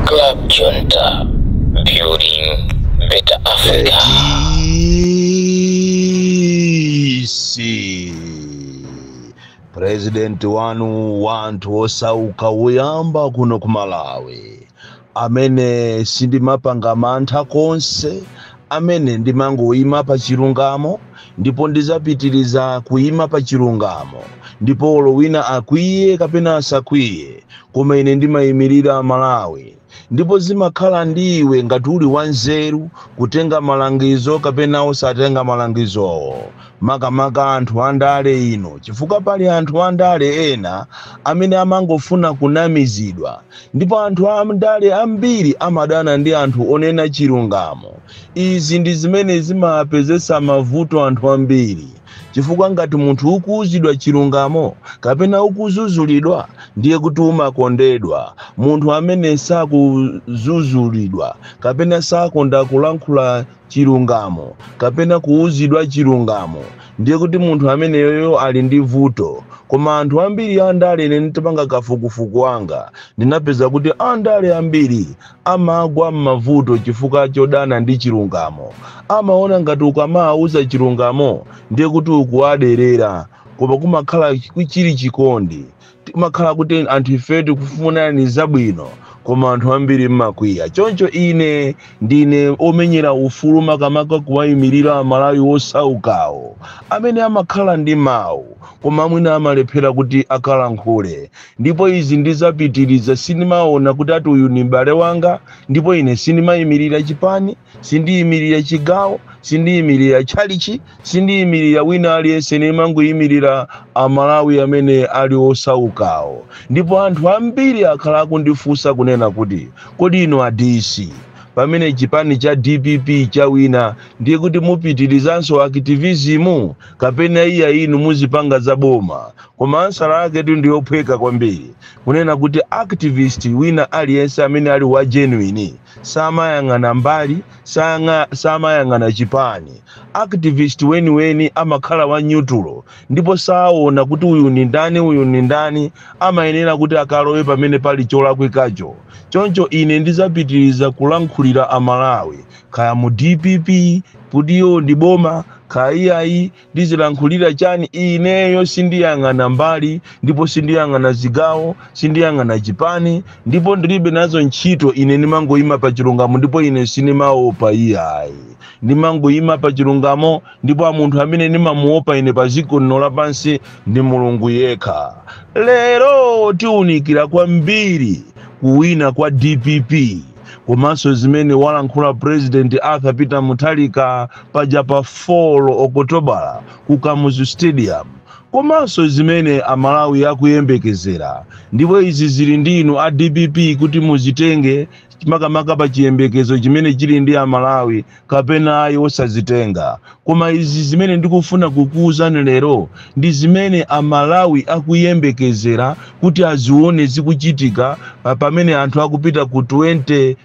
Club Junta, building better Africa. President wanu wantu osauka uyamba kuno kumalawi. Amene sindimapanga mantha konse, amene ndimango ima pa chilungamo, ndipo ndizapitiriza kuima pa chilungamo. Ndipo olowina akwiye kapena asakwiye, koma ine ndimayimirira Malawi. Ndipo zimakhala ndiwe ngati uli wanzeru kutenga malangizo kapena osatenga malangizo. Makamaka anthu andale ino, chifukwa pali anthu andale ena amene amangofuna kunamizidwa. Ndipo anthu andale ambiri amadana ndi anthu onena chilungamo. Izi ndi zimene zimapezesa mavuto anthu ambiri. Chifukwa ngati munthu ukuuzidwa chilungamo kapena ukuzuzulidwa ndiye kuti umakondedwa. Munthu amene sakuzuzulidwa kapena sakonda kulankhula chilungamo kapena kuuzidwa chilungamo ndiye kuti munthu amene yoyo ali ndi vuto. Koma anthu ambiri andale ine nitapanga kafukufuku wanga ndinapeza kuti andale ambiri amagwa m'mavuto chifukwa chodana ndi chilungamo. Amaona ngati ukamauza chilungamo ndiye kuti ukuwaderera, koma kumakhala chili chikondi. Kumakhala kuti anthu ifetu kufunani zabwino, koma anthu ambiri mmakwiya. Choncho ine ndine omenyera ufulu makamaka kuwayimirira Malawi osaukawo amene amakhala ndi mawu koma mwina amalephera kuti akalankhule. Ndipo izi ndizapitiriza. Sindimaona kuti ati uyu ni m'bale wanga, ndipo ine sindimayimirira chipani, sindiyimirira chigawo, sindiyimirira tchalichi, sindiyimirira wina aliyense, ndimangoyimirira Amalawi amene ali osaukawo. Ndipo anthu ambiri akhala akundifunsa kunena kuti kodi ino adisi pamene chipani cha DPP cha wina ndiye kuti mupitirizanso activism kapena iya inu muzipanga za boma. Koma ansala ake ndiyophweka kwambiri kunena kuti activist wina aliyense amene ali wa genuine samayang'ana mbali, samayang'ana chipani. Activist weni amakhala wa neutral, ndipo saona kuti uyu ni ndani uyu ni ndani, amayenera kuti akalowe pamene pali cholakwikacho. Choncho ine ndizapitiriza kulankhulira Amalawi kaya mu DPP pudiyo ndi boma kaiyayi ndizilankhulira chani. Ineyo sindiyang'ana mbali, ndipo sindiyang'ana zigawo, sindiyang'ana chipani, ndipo ndilibe nazo ntchito. Ine ndimangoyima pa chilungamo, ndipo ine sindimaopa iyayi. Ndimangoyima pa chilungamo, ndipo munthu amene ndimamuopa ine pa dziko lino lapansi ndi Mulungu yekha. Lero tiunikira kwambiri kuwina kwa DPP komanso zimene walankhula President Arthur Peter Mutharika paja pa 4 Okutobala ku Kamuzu Stadium, komanso zimene Amalawi akuyembekezera. Ndipo izi zili ndinu a DPP kuti muzitenge makamaka pa chiyembekezo chimene chili ndi Amalawi kapena ayi osazitenga. Koma izi zimene ndikufuna kukuuzani lero ndi zimene Amalawi akuyembekezera kuti azione zikuchitika pamene anthu akupita ku 2030.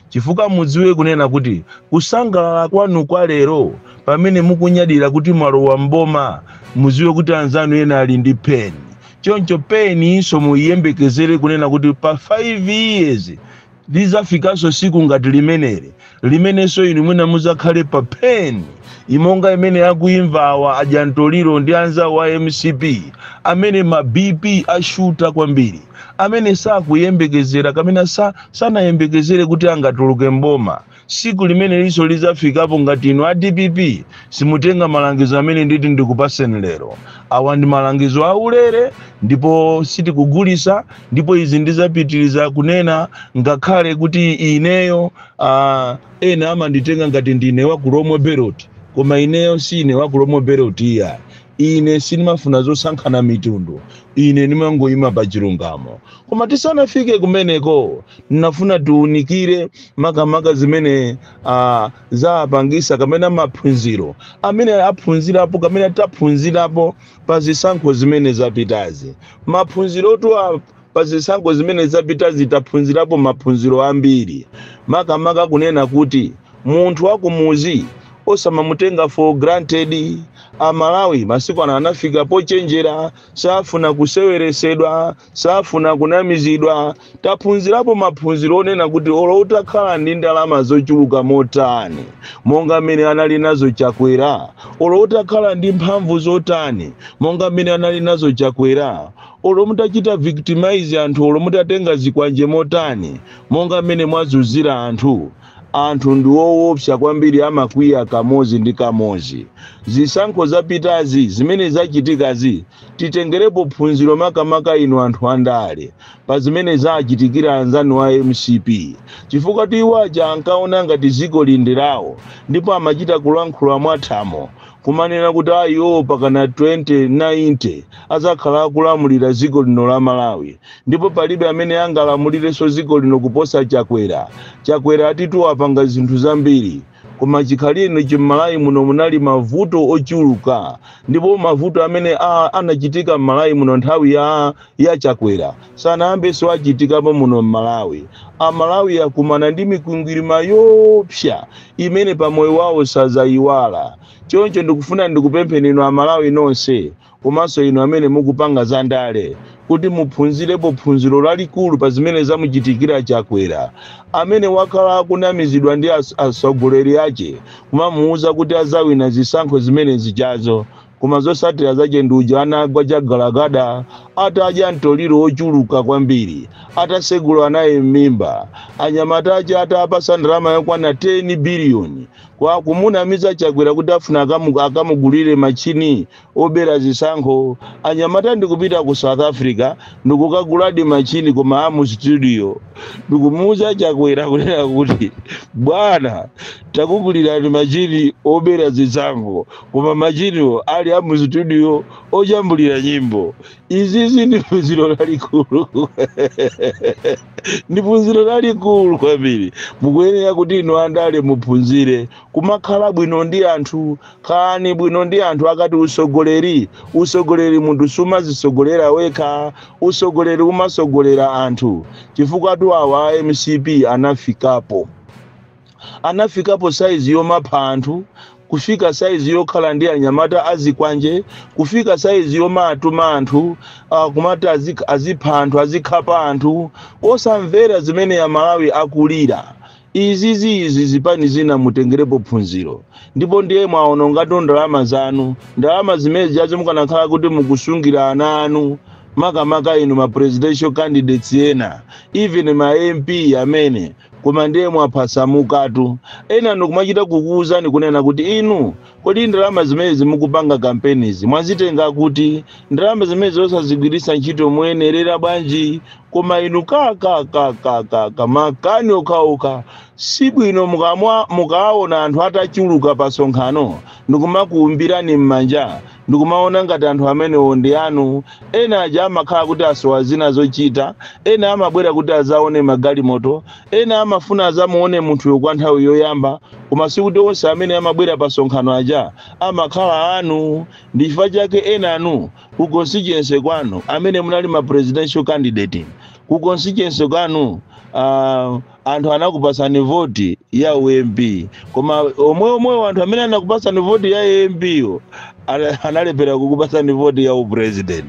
Chifukwa mudziwe kunena kuti kusangalala kwanu kwa lero pamene mukunyadira kuti mwalowa mboma, mudziwe kuti anzanu ena ali ndi peni. Choncho peni inso muyembekezere kunena kuti pa 5 years lizafikanso siku ngati limenenso inu mwina muzakhale pa peni imonga imene akuimvawa ajantoliro ndi anza wa MCP amene ma BP ashuta kwambiri, amene sakuyembekezera kamena sanayembekezere kuti angatuluke mboma. Siku limene liso lizafikapo ngati inu a DPP simutenga malangizo amene nditi ndikupaseni lero. Awa ndi malangizo aulere, ndipo sitikugulisa. Ndipo izi ndizapitiriza kunena ngakhale kuti ineyo ena amanditenga ngati ndine wa ku Lomwe Belt, koma ineyo sine wa ku Lomwe Belt iya. Ine sinimafuna zosankhana mitundu, ine nimangoyima pa chilungamo. Koma tisanafike kumeneko ninafuna tiunikire makamaka zimene zapangisa kamena maphunziro amene aphunzirapo kamene taphunzirapo pa zisankho zimene zapitazi. Maphunziro tu pa zisankho zimene zapitazi taphunzirapo maphunziro ambiri, makamaka kunena kuti munthu wakumuzi osamamutenga for granted, Amalawi masiku anafika pochenjera, safuna kuseweresedwa, safuna kunamizidwa. Taphunzirapo maphunziro onena kuti olo utakhala ndi ndalama zochuluka motani monga mmene anali nazo Chakwera, olo utakhala ndi mphamvu zotani monga mmene anali nazo Chakwera, olo mutachita victimize anthu, olo mutatenga zikwanje motani monga mmene mwazuzira anthu ndi woopsa kwambiri, amakwiya kamozi ndi kamozi. Zisankho zapitazi zimene zachitikazi titengerepo phunziro makamaka inu anthu andale pa zimene zachitikira anzanu wa MCP, chifukwa tiwaja ankaona ngati ziko lindirawo ndipo amachita kulankhula mwathamo kumanena kuti ayo pakana 2090 azakhala akulamulira ziko lino la Malawi, ndipo palibe amene angalamulirenso ziko lino kuposa Chakwera atitu apanga zinthu zambiri. Koma chikhalire chim'Malawi muno munali mavuto ochuluka, ndipo mavuto amene anachitika m'Malawi muno nthawi ya Chakwera sanayambenso achitikapo muno m'Malawi. Amalawi akumana ndi mikwingwirima yopsa imene pamoyo wawo sazayiwala. Choncho ndikufuna ndikupempheni inu Amalawi nonse, komanso inu amene mukupanga za ndale, kuti muphunzirepo phunziro lalikulu pa zimene zamuchitikira Chakwera, amene wakhala akunamizidwa ndi atsogoleri ake kumamuwuza kuti azawina zisankho zimene zichazo, koma zosatira zake ndi uja anagwa chagalagada, atadya mtoliro ochuluka kwambiri, atasegula naye m'mimba, anyamata ache atapasa ndalama yokwana 10 biliyoni kwa kumunamiza Chakwera kuti afuna akamugulire machini obera zisankho. Anyamata ndikupita ku South Africa ndikukaguladi machini, koma amu studio ndikumuuza Chakwera kuti bwana takugulira machini obera zisankho, koma machiniwo ali amu studio ojambulira nyimbo. Izizi ndi phunziro lalikulu ndi phunziro lalikulu kwambiri. Mukuyenera kuti inu andale muphunzire kumakhala bwino ndi anthu, khalani bwino ndi anthu. Akati usogoleri munthu sumazisogolera wekha, usogoleri umasogolera anthu. Chifukwa tu awa MCP anafikapo saizi yomapha anthu, kufika saizi yokhala ndi anyamata azikwanje, kufika saizi yomatuma anthu kumati azipha anthu, azikhapa anthu, osamvera zimene ya Malawi akulira. Izi zipani zina mutengerepo phunziro, ndipo ndiye mwaonongatu ndalama zanu, ndalama zimene jazo mukanakhala kuti mukusungira ana anu, makamaka inu ma presidential candidates ena, even ma MP amene, koma ndiye mwaphasa mukatu. Ena ndikumachita kukuwuzani kunena kuti inu kodi ndalama zimene zimukupanga kampenizi mwazitenga kuti, ndalama zimene zosazigwirisa ntchito muyenerera bwanji, koma inu makani okhaokha. Sibwino mukaona anthu atachuluka pasonkhano ndikumakuumbirani m'manja, ndikumaona ngati anthu amenewo ndi anu. Ena aja amakhala kuti asowa zina zochita, ena amabwera kuti azaone magalimoto, ena amafuna azamuone munthu kwa nthawi yoyamba, koma sikuti onse amene amabwera pasonkhano aja amakhala anu. Ndi chifukwa chake ena anu ku constituency kwanu amene munali ma presidential candidate, ku constituency kwanu anthu anakupasani voti ya UMP, koma omwe anthu amene anakupasani voti ya UMP yo analepera kukupasani voti ya president.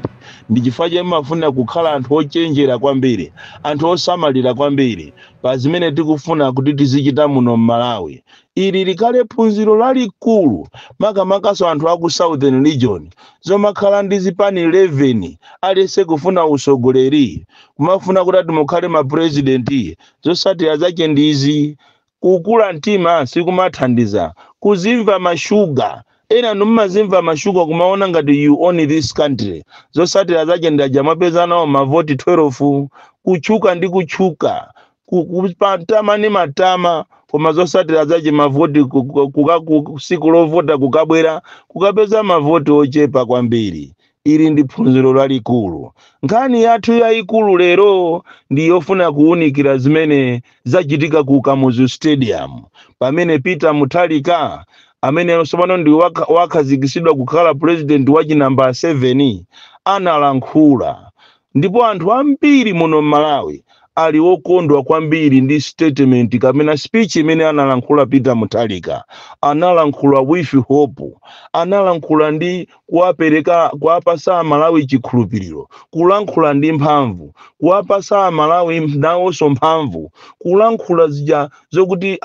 Ndi chifukwa chake mafuna kukhala anthu ochenjera kwambiri, anthu osamalira kwambiri pa zimene tikufuna kuti tizichita muno m'Malawi. Ili likale phunziro lalikulu makamakaso anthu aku Southern Region zomakhala ndi zipani 11 alese kufuna usogoleri, kumafuna kuti mukhale ma president. Zosatira zake ndizi: kukula mtima sikumathandiza, kuzimva mashuga. Ena numazimva mashuga kumaona ngati you own this country. Zosatira zake ndaja mapeza nawo mavoti 12, kuchuka ndi kuchuka, kupatama ni matama, koma zosatira zake mavoti siku lovota kukabwera kukapeza mavoti ochepa kwambiri. Ili ndi phunziro lalikulu. Nkhani yathu yayikulu lero ndi yofuna kuunikira zimene zachitika ku Kamuzu Stadium, pamene Peter Mutharika amene somano ndi wakhazikisidwa kukhala president wachi namba 7 analankhula, ndipo anthu ambiri muno m'Malawi ali wokondwa kwambiri ndi statement kapena speech imene analankhula Peter Mutharika. Analankhula with hope, analankhula ndi kuwapasa Malawi chikhulupiriro, kulankhula ndi mphamvu, kuwapasa Malawi nawonso mphamvu, kulankhula zija zokuti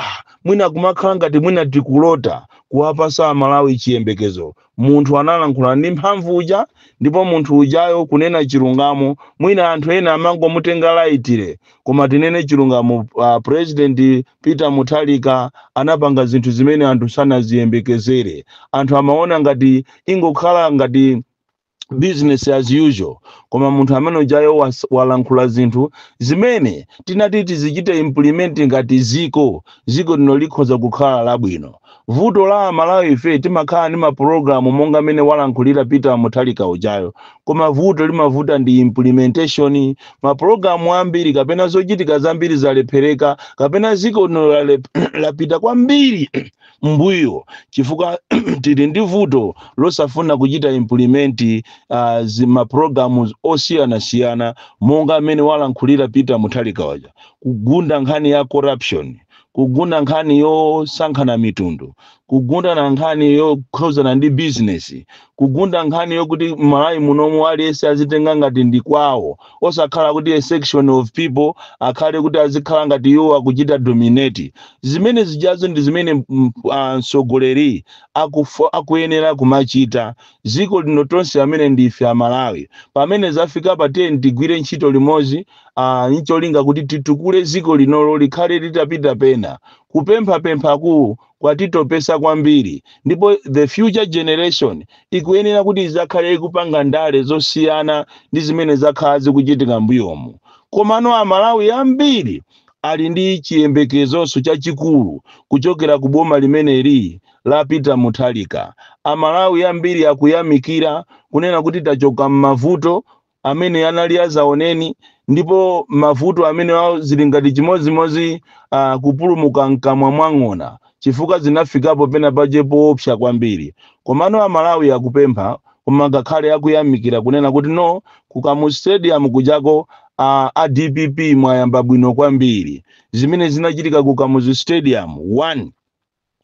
mwina kumakhala ngati mwina tikulota, kuwapasa Malawi chiyembekezo. Munthu analankhula ndi mphamvu uja, ndipo munthu ujayo kunena chilungamo. Mwina anthu ena amangomutenga laitire, koma tinene chilungamo. President Peter Mutharika anapanga zinthu zimene anthu sanaziyembekezere. Anthu amaona ngati ingokhala ngati business as usual, koma munthu amene ujayo walankhula zinthu zimene tinati tizichite implement ngati ziko lino likhoza kukhala labwino. Vuto la Malawi ife timakhala ndi maprogramu monga mene walankhulira Peter Mutharika ujayo, koma vuto limavuta ndi implementation. Maprogramu ambiri kapena zochitika zambiri zalephereka, kapena ziko lino lapita kwambiri mbuyo chifukwa tili ndi vuto losafuna kuchita implement maprogramu osiyana monga mene walankhulira Peter Mutharika uja. Kugunda nkhani ya corruption, kugunda nkhani yosankhana mitundu, kugunda na nkhani yokhuzana ndi business, kugunda nkhani yokuti Malawi munomu aliyense azitenga ngati ndi kwawo, osakhala kuti a section of people akhale kuti azikhala ngati iwo akuchita dominate. Zimene zijazo ndi zimene mtsogoleri akuyenera kumachita. Ziko lino tonse amene ndife Malawi, pamene zafika pa 10 tigwire ntchito limodzi, ncholinga kuti titukule ziko linolo likhale litapita pena. Kupempha kwatitopesa kwambiri, ndipo the future generation ikuyenera kuti izakhale ikupanga ndale zosiyana ndi zimene zakhala zikuchitika mbuyomu. Komano Amalawi ambiri ali ndi chiyembekezonso chachikulu kuchokera ku boma limeneli la Peter Mutharika. Amalawi ambiri akuyamikira kunena kuti tachoka m'mavuto amene anali azaoneni, ndipo mavuto amene zili ngati chimozimozi kupulumuka mkamwa mwang'ona chifukwa zinafikapo pena paje poopsa kwambiri. Komano Amalawi akupempha, koma ngakhale akuyamikira kunena kuti no, kukamu stadium kujako DPP mwayamba bwino kwambiri. Zimene zinachitika kukamu stadium 1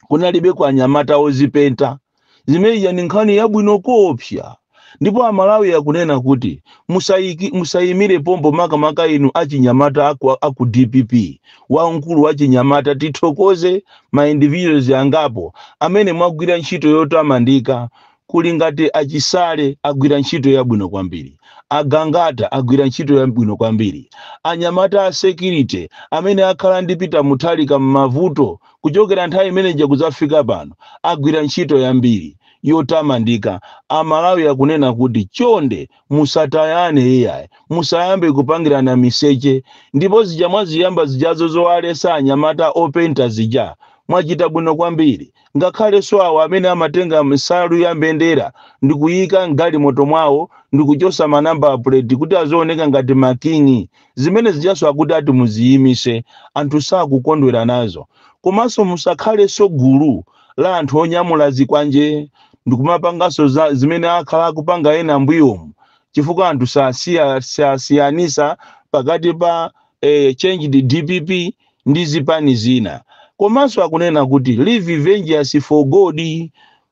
kunalibe kwa Anyamata ozipenta, zimene ni nkhani yabwino koopsa. Ndipo Amalawi akunena kuti musayimire pombo makamaka inu achinyamata aku DPP, wankulu wachinyamata. Tithokoze ma individuals angapo amene mwagwira ntchito yotamandika, kuli ngati achisale agwira ntchito yabwino kwambiri, agangata agwira ntchito yabwino kwambiri, anyamata a security amene akhala ndi Peter Mutharika m'mavuto kuchokera nthawi imene kuzafika pano agwira ntchito yambiri yotamandika. Amalawi akunena kuti chonde musatayane iyayi, musayambe kupangirana miseche, ndipo zija mwaziyamba zijazo zowalesa anyamata openta zija mwachita bwino kwambiri. Ngakhale so awo amene amatenga misalu ya mbendera ndikuyika ngali moto mwawo ndikuchosa manamba plate kuti azooneka ngati makingi, zimene zijaso akuti ati muziyimise, anthu sakukondwera nazo. Komanso musakhale so gulu la anthu onyamula zikwanje ndikumapangaso zimene akhala kupanga ena mbuyomu, chifukwa anthu sasiyanisa pakati pa change the DPP ndi zipani zina. Komanso akunena kuti leave vengeance for God,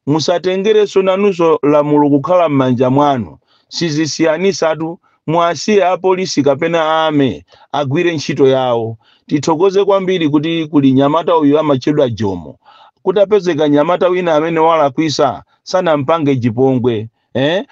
musatengereso nanuso lamulo kukhala m'manja mwanu. Sizisiyanisatu, mwasiye apolisi kapena ame agwire ntchito yawo. Tithokoze kwambiri kuti kuli nyamata uyu amachedwa Jomo, kutapezeka nyamata wina amene walakwisa sana mpange chipongwe,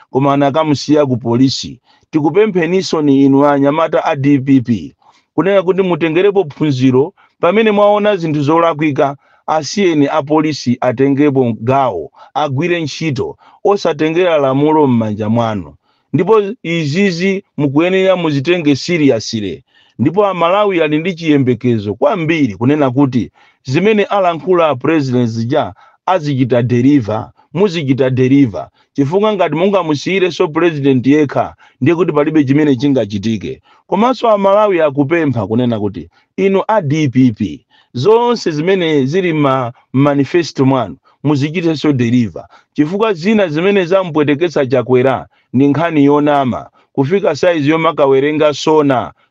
koma anakamusiya ku polisi. Tikupempheniso ni inu anyamata a DPP kunena kuti mutengerepo phunziro pamene mwaona zinthu zolakwika, asiyeni apolisi atengepo gawo, agwire ntchito, osatengera lamulo m'manja mwanu. Ndipo izizi mukuyenera muzitenge seriously. Ndipo Amalawi ali ndi chiyembekezo kwambiri kunena kuti zimene alankhula president zija azichita deliver, muzichita deliver. Chifukwa ngati mungamusiyire so president yekha ndiye kuti palibe chimene chingachitike. Komanso Amalawi akupempha kunena kuti inu a DPP zonse zimene zili ma manifesto mwanu muzichite so deliver, chifukwa zina zimene zampwetekesa Chakwera ni nkhani yonama kufika size yomakawerenga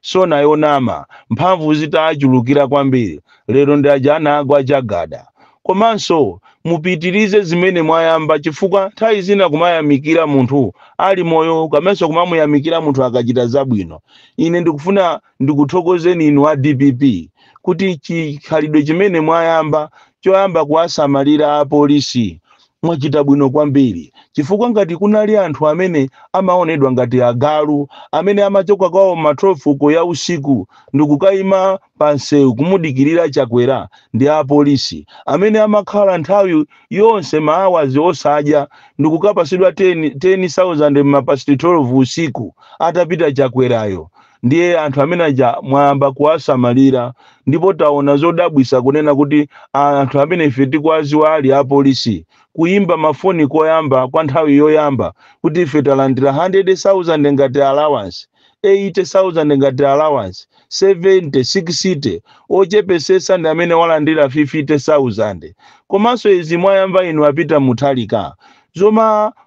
sona yonama mphamvu zitachulukira kwambiri lero ndajana agwa chagada. Komanso mupitirize zimene mwayamba chifukwa nthawi zina kumayamikira munthu ali moyo kamenso kumamuyamikira munthu akachita zabwino. Ine ndikufuna ndikuthokozeni inu a DPP kuti chikhalidwe chimene mwayamba choyamba kuwasamalira apolisi mwachita bwino kwambiri chifukwa ngati kunali anthu amene amaonedwa ngati agalu amene amachoka kwawo ma 12 ya usiku ndikukayima pansewu kumudikirira chakwera ndi apolisi amene amakhala nthawi yonse maawazi osadya ndikukapasidwa 10,000 mapasti 12 usiku atapita chakwerayo. Ndiye anthu amene aja mwayamba kuwasamalira ndipo taona zodabwisa kunena kuti anthu amene ife tikwaziwa ali apolisi kuimba mafoni koyamba kwa nthawi yoyamba kuti ife talandira 100,000 ngati allowance, 80,000 ngati allowance, 70, 60 ochepesesa ndi amene walandira 50,000. Komanso izi mwayamba inu apita muthalika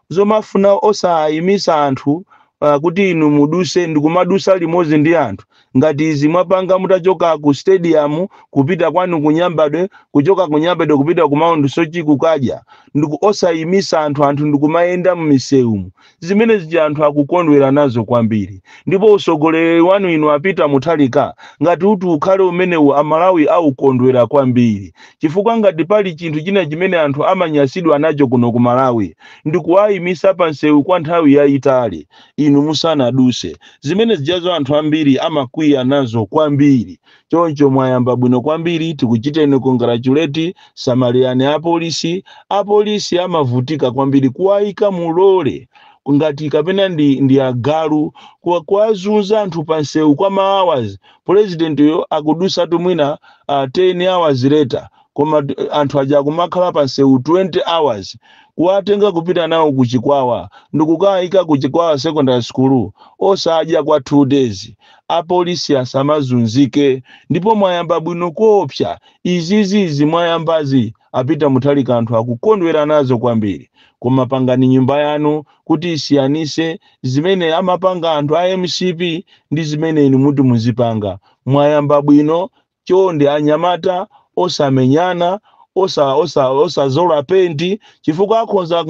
zomafuna osayimisa anthu kuti inu muduse ndikumadusa limodzi ndi anthu ngati izi mwapanga mutachoka ku stadium kupita kwanu kunyambadwe kuchoka kunyambadwe kupita ku Mount Sochi kukadya osayimisa anthu ndikumayenda mmisewu zimene zija anthu akukondwera nazo kwambiri. Ndipo usogoleri wanu inu apita muthalika ngati kuti ukhale umenewu amalawi aukondwera kwambiri chifukwa ngati pali chinthu china chimene anthu amanyasidwa nacho kuno ku Malawi ndikuwayimisa pansewu kwa nthawi yayitali inu musanaduse zimene zijazo anthu ambiri amakwiya nazo kwambiri. Choncho mwayamba bwino kwambiri tikuchiteni congratulate samaliani apolisi amavutika kwambiri kuwayika mulole ngati kapena ndi agalu kuwazunza anthu pansewu kwa hours. President yo akudusa tumwina 10 hours later koma anthu aja kumakhala pansewu 20 hours kuwatenga kupita nawo kuchikwawa ndikukayika kuchikwawa secondary school osadya kwa 2 days. Apolisi asamazunzike ndipo mwayamba bwino kuopsa izizi mwayambazi apita muthalika anthu akukondwera nazo kwambiri. Koma pangani nyumba yanu kuti isiyanise zimene amapanga anthu a MCP ndi zimene inu muti muzipanga. Mwayamba bwino chonde anyamata osamenyana osazola penti chifukwa akhonza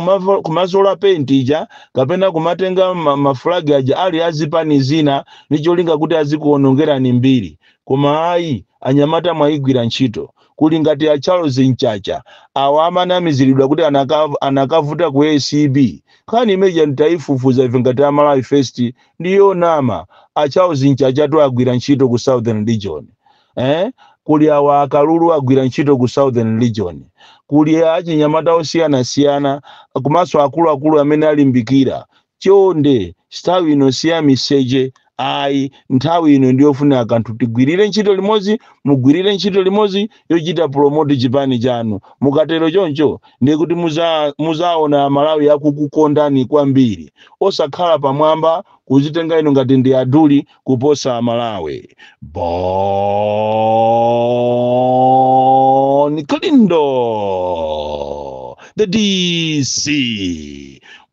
kumazola penti ija kapena kumatenga maflagi aja ali azipani zina nicholinga kuti azikuonongerani mbiri. Koma ayi anyamata mwayigwira ntchito kuli ngati ya Charles Nchacha awa amanamiziridwa kuti anakavuta ku ACB kani imeja nditaifufuza ife ngati Malawi First ndiyo nama a Charles Nchacha to agwira ntchito ku Southern Region. Kuli awa Kalulu agwira ntchito ku Southern Region. Kuli achinyamata osiyana kumaso akulu amene alimbikira. Chonde nthawi ino siya miseche ayi nthawi ino ndiyofuna akanthu tigwirire ntchito limodzi mugwirire ntchito limodzi yochita promote chipani chanu. Mukatero choncho ndiye kuti muzaona Malawi akukukondani kwambiri osakhala pamwamba kuzitenga ino ngati ndi aduli kuposa Malawi. Bon Klindo the DC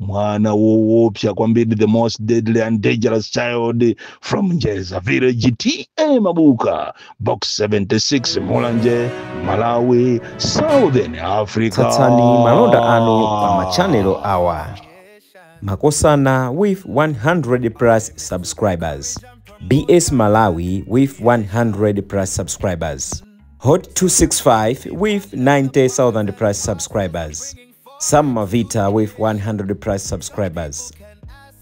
mwana woopsa kwambiri the most deadly and dangerous child from Njeza Village TA Mabuka box 76 Mulanje Malawi Southern Africa. Tsatsani malonda anu pa machanelo awa Makosana with 100 plus subscribers, BS Malawi with 100 plus subscribers, Hot 265 with 90,000 plus subscribers, Sam Mavita with 100 plus subscribers,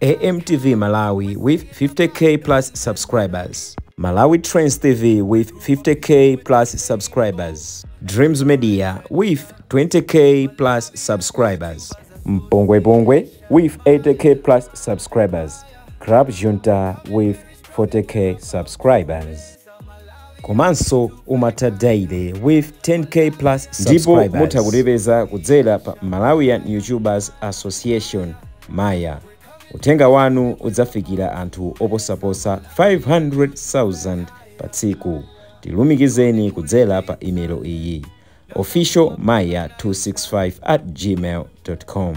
AMTV Malawi with 50k plus subscribers, Malawi Trends TV with 50k plus subscribers, Dreams Media with 20k plus subscribers, Mpongwe Bongwe with 80k plus subscribers, Crab Junta with 40k subscribers. Komanso Umata Daily with 10k plus subscribers. Ndipo mutakulipeza kudzera pa Malawian YouTubers Association Maya. Utenga wanu udzafikira anthu oposaposa 500,000 pa tsiku. Tilumikizeni kudzera pa email iyi officialmaya265@gmail.com.